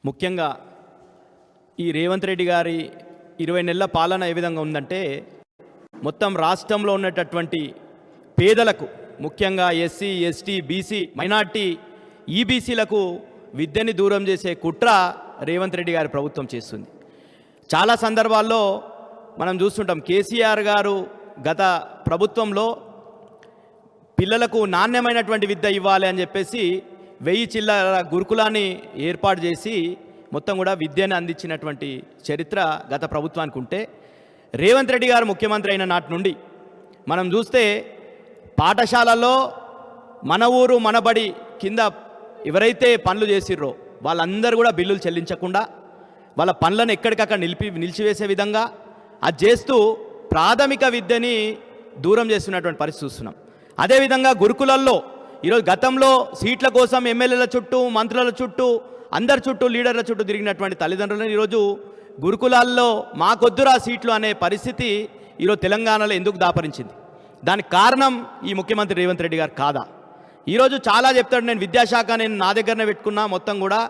ముఖ్యంగా ఈ రేవంత్ రెడ్డి గారి 20 నెలల పాలన ఏ విధంగా ఉందంటే మొత్తం రాష్ట్రంలో ఉన్నటువంటి పేదలకు ముఖ్యంగా ఎస్సీ ఎస్టీ బీసీ మైనార్టీ ఈబీసీలకు విద్యని దూరం చేసే కుట్ర రేవంత్ రెడ్డి గారి ప్రభుత్వం చేస్తుంది. చాలా సందర్భాల్లో మనం చూస్తుంటాం. కేసీఆర్ గారు గత ప్రభుత్వంలో పిల్లలకు నాణ్యమైనటువంటి విద్య ఇవ్వాలి అని చెప్పేసి 1000 చిల్లర గురుకులాన్ని ఏర్పాటు చేసి మొత్తం కూడా విద్యను అందించినటువంటి చరిత్ర గత ప్రభుత్వానికి ఉంటే, రేవంత్ రెడ్డి గారు ముఖ్యమంత్రి అయిన నాటి నుండి మనం చూస్తే పాఠశాలల్లో మన ఊరు మనబడి కింద ఎవరైతే పనులు చేసిర్రో వాళ్ళందరూ కూడా బిల్లులు చెల్లించకుండా వాళ్ళ పనులను ఎక్కడికక్కడ నిలిచివేసే విధంగా అది చేస్తూ ప్రాథమిక విద్యని దూరం చేస్తున్నటువంటి పరిస్థితి చూస్తున్నాం. అదేవిధంగా గురుకులల్లో ఈరోజు గతంలో సీట్ల కోసం ఎమ్మెల్యేల చుట్టూ మంత్రుల చుట్టూ అందరి చుట్టూ లీడర్ల చుట్టూ తిరిగినటువంటి తల్లిదండ్రులను ఈరోజు గురుకులాల్లో మాకొద్దురా సీట్లు అనే పరిస్థితి ఈరోజు తెలంగాణలో ఎందుకు దాపరించింది? దానికి కారణం ఈ ముఖ్యమంత్రి రేవంత్ రెడ్డి గారు కాదా? ఈరోజు చాలా చెప్తాడు, నేను విద్యాశాఖ నేను నా దగ్గరనే పెట్టుకున్నా, మొత్తం కూడా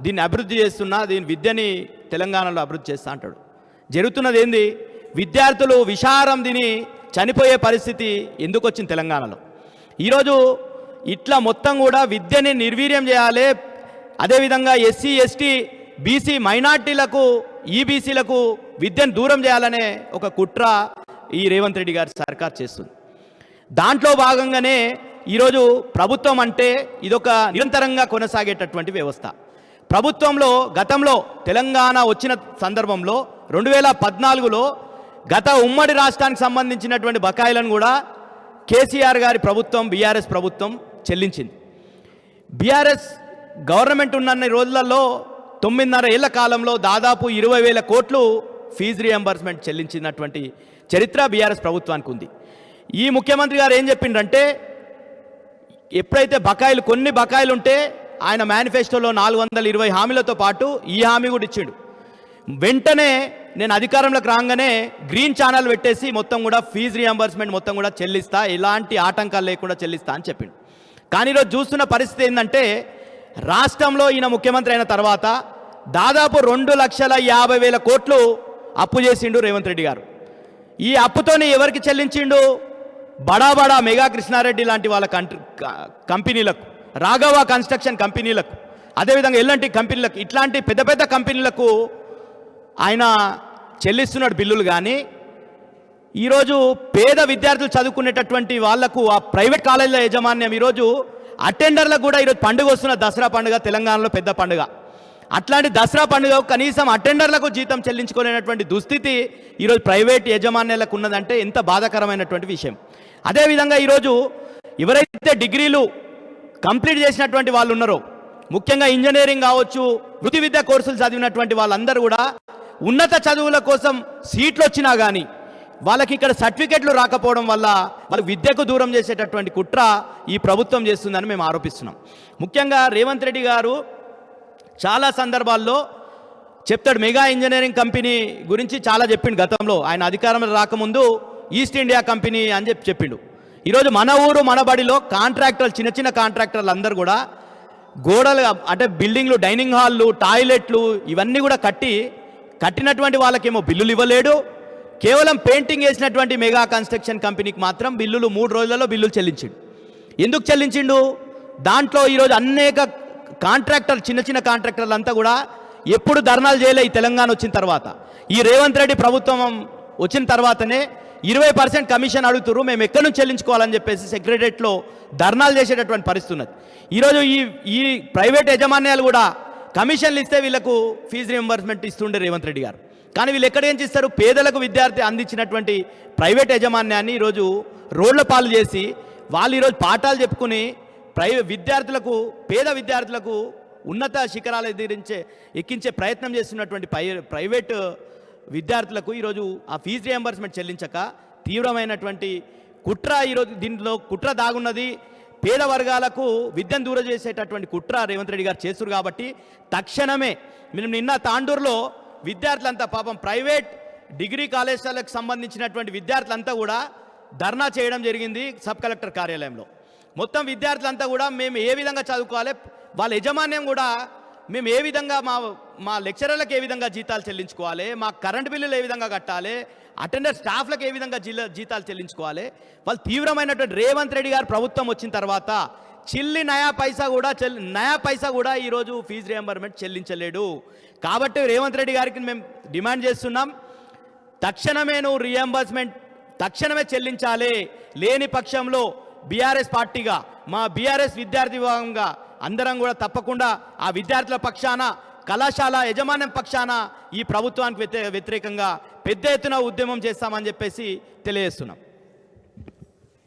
దీన్ని అభివృద్ధి చేస్తున్నా, దీని విద్యని తెలంగాణలో అభివృద్ధి చేస్తా అంటాడు. జరుగుతున్నది ఏంది? విద్యార్థులు విషారం తిని చనిపోయే పరిస్థితి ఎందుకు వచ్చింది తెలంగాణలో? ఈరోజు ఇట్లా మొత్తం కూడా విద్యని నిర్వీర్యం చేయాలి, అదేవిధంగా ఎస్సీ ఎస్టీ బీసీ మైనార్టీలకు ఈబీసీలకు విద్యను దూరం చేయాలనే ఒక కుట్ర ఈ రేవంత్ రెడ్డి గారి సర్కార్ చేస్తుంది. దాంట్లో భాగంగానే ఈరోజు ప్రభుత్వం అంటే ఇదొక నిరంతరంగా కొనసాగేటటువంటి వ్యవస్థ. ప్రభుత్వంలో గతంలో తెలంగాణ వచ్చిన సందర్భంలో 2014లో గత ఉమ్మడి రాష్ట్రానికి సంబంధించినటువంటి బకాయిలను కూడా కేసీఆర్ గారి ప్రభుత్వం బీఆర్ఎస్ ప్రభుత్వం చెల్లించింది. బీఆర్ఎస్ గవర్నమెంట్ ఉన్న రోజులలో 9.5 ఏళ్ల కాలంలో దాదాపు 20,000 కోట్లు ఫీజు రియంబర్స్మెంట్ చెల్లించినటువంటి చరిత్ర బీఆర్ఎస్ ప్రభుత్వానికి ఉంది. ఈ ముఖ్యమంత్రి గారు ఏం చెప్పిండంటే, ఎప్పుడైతే కొన్ని బకాయిలు ఉంటే ఆయన మేనిఫెస్టోలో 420 హామీలతో పాటు ఈ హామీ కూడా ఇచ్చిండు. వెంటనే నేను అధికారంలోకి రాగానే గ్రీన్ ఛానల్ పెట్టేసి మొత్తం కూడా ఫీజు రియంబర్స్మెంట్ మొత్తం కూడా చెల్లిస్తా, ఎలాంటి ఆటంకాలు లేకుండా చెల్లిస్తా అని చెప్పిండు. కానీ ఈరోజు చూస్తున్న పరిస్థితి ఏంటంటే, రాష్ట్రంలో ఈయన ముఖ్యమంత్రి అయిన తర్వాత దాదాపు 2,50,000 కోట్లు అప్పు చేసిండు రేవంత్ రెడ్డి గారు. ఈ అప్పుతోని ఎవరికి చెల్లించిండు? బడా మెగా కృష్ణారెడ్డి లాంటి వాళ్ళ కంపెనీలకు, రాఘవ కన్స్ట్రక్షన్ కంపెనీలకు, అదేవిధంగా ఎల్ఎన్టీ కంపెనీలకు, ఇట్లాంటి పెద్ద కంపెనీలకు ఆయన చెల్లిస్తున్నాడు బిల్లులు. కానీ ఈరోజు పేద విద్యార్థులు చదువుకునేటటువంటి వాళ్లకు ఆ ప్రైవేట్ కాలేజీల యాజమాన్యం ఈరోజు అటెండర్లకు కూడా ఈరోజు పండుగ వస్తున్న దసరా పండుగ, తెలంగాణలో పెద్ద పండుగ. అట్లాంటి దసరా పండుగ కనీసం అటెండర్లకు జీతం చెల్లించుకోలేనటువంటి దుస్థితి ఈరోజు ప్రైవేట్ యాజమాన్యాలకు ఉన్నదంటే ఎంత బాధాకరమైనటువంటి విషయం. అదేవిధంగా ఈరోజు ఎవరైతే డిగ్రీలు కంప్లీట్ చేసినటువంటి వాళ్ళు ఉన్నారో, ముఖ్యంగా ఇంజనీరింగ్ కావచ్చు, వృత్తి విద్యా కోర్సులు చదివినటువంటి వాళ్ళందరూ కూడా ఉన్నత చదువుల కోసం సీట్లు వచ్చినా కానీ వాళ్ళకి ఇక్కడ సర్టిఫికెట్లు రాకపోవడం వల్ల వాళ్ళు విద్యకు దూరం చేసేటటువంటి కుట్ర ఈ ప్రభుత్వం చేస్తుందని మేము ఆరోపిస్తున్నాం. ముఖ్యంగా రేవంత్ రెడ్డి గారు చాలా సందర్భాల్లో చెప్తాడు, మెగా ఇంజనీరింగ్ కంపెనీ గురించి చాలా చెప్పిండు. గతంలో ఆయన అధికారంలో రాకముందు ఈస్ట్ ఇండియా కంపెనీ అని చెప్పిండు. ఈరోజు మన ఊరు మన బడిలో కాంట్రాక్టర్లు, చిన్న కాంట్రాక్టర్లు అందరూ కూడా గోడలు అంటే బిల్డింగ్లు, డైనింగ్ హాల్లు, టాయిలెట్లు ఇవన్నీ కూడా కట్టినటువంటి వాళ్ళకేమో బిల్లులు ఇవ్వలేడు. కేవలం పెయింటింగ్ వేసినటువంటి మెగా కన్స్ట్రక్షన్ కంపెనీకి మాత్రం బిల్లులు 3 రోజులలో బిల్లులు చెల్లించిండు. ఎందుకు చెల్లించిండు? దాంట్లో ఈరోజు అనేక కాంట్రాక్టర్లు, చిన్న కాంట్రాక్టర్లు అంతా కూడా ఎప్పుడు ధర్నాలు చేయలే. ఈ తెలంగాణ వచ్చిన తర్వాత, ఈ రేవంత్ రెడ్డి ప్రభుత్వం వచ్చిన తర్వాతనే 20% కమిషన్ అడుగుతున్నారు, మేము ఎక్కడి నుంచి చెల్లించుకోవాలని చెప్పేసి సెక్రటరియట్లో ధర్నాలు చేసేటటువంటి పరిస్థితి ఉన్నది. ఈరోజు ఈ ప్రైవేట్ యాజమాన్యాలు కూడా కమిషన్లు ఇస్తే వీళ్ళకు ఫీజు రియంబర్స్మెంట్ ఇస్తుండే రేవంత్ రెడ్డి గారు. కానీ వీళ్ళు ఎక్కడ ఏం చేస్తారు? పేదలకు విద్యార్థి అందించినటువంటి ప్రైవేట్ యాజమాన్యాన్ని ఈరోజు రోడ్ల పాలు చేసి వాళ్ళు ఈరోజు పాఠాలు చెప్పుకుని విద్యార్థులకు, పేద విద్యార్థులకు ఉన్నత శిఖరాలు ఎక్కించే ప్రయత్నం చేస్తున్నటువంటి ప్రైవేట్ విద్యార్థులకు ఈరోజు ఆ ఫీజు రియంబర్స్మెంట్ చెల్లించక తీవ్రమైనటువంటి కుట్ర, ఈరోజు దీంట్లో కుట్ర దాగున్నది. పేద వర్గాలకు విద్యను దూరం చేసేటటువంటి కుట్ర రేవంత్ రెడ్డి గారు చేస్తున్నారు. కాబట్టి తక్షణమే మేము నిన్న తాండూరులో విద్యార్థులంతా పాపం ప్రైవేట్ డిగ్రీ కాలేజీలకు సంబంధించినటువంటి విద్యార్థులంతా కూడా ధర్నా చేయడం జరిగింది సబ్ కలెక్టర్ కార్యాలయంలో. మొత్తం విద్యార్థులంతా కూడా మేము ఏ విధంగా చదువుకోవాలి, వాళ్ళ యజమాన్యం కూడా మేము ఏ విధంగా మా లెక్చరర్లకు ఏ విధంగా జీతాలు చెల్లించుకోవాలి, మా కరెంట్ బిల్లులు ఏ విధంగా కట్టాలి, అటెండర్ స్టాఫ్లకు ఏ విధంగా జీతాలు చెల్లించుకోవాలి. వాళ్ళు తీవ్రమైనటువంటి రేవంత్ రెడ్డి గారు ప్రభుత్వం వచ్చిన తర్వాత చిల్లి నయా పైసా కూడా ఈరోజు ఫీజు రియంబర్మెంట్ చెల్లించలేడు. కాబట్టి రేవంత్ రెడ్డి గారికి మేము డిమాండ్ చేస్తున్నాం, తక్షణమే నువ్వు రియంబర్స్మెంట్ తక్షణమే చెల్లించాలి. లేని పక్షంలో బీఆర్ఎస్ పార్టీగా, మా బీఆర్ఎస్ విద్యార్థి విభాగంగా అందరం కూడా తప్పకుండా ఆ విద్యార్థుల పక్షాన, కళాశాల యజమాన్యం పక్షాన ఈ ప్రభుత్వానికి వ్యతిరేకంగా పెద్ద ఎత్తున ఉద్యమం చేస్తామని చెప్పేసి తెలియజేస్తున్నాం.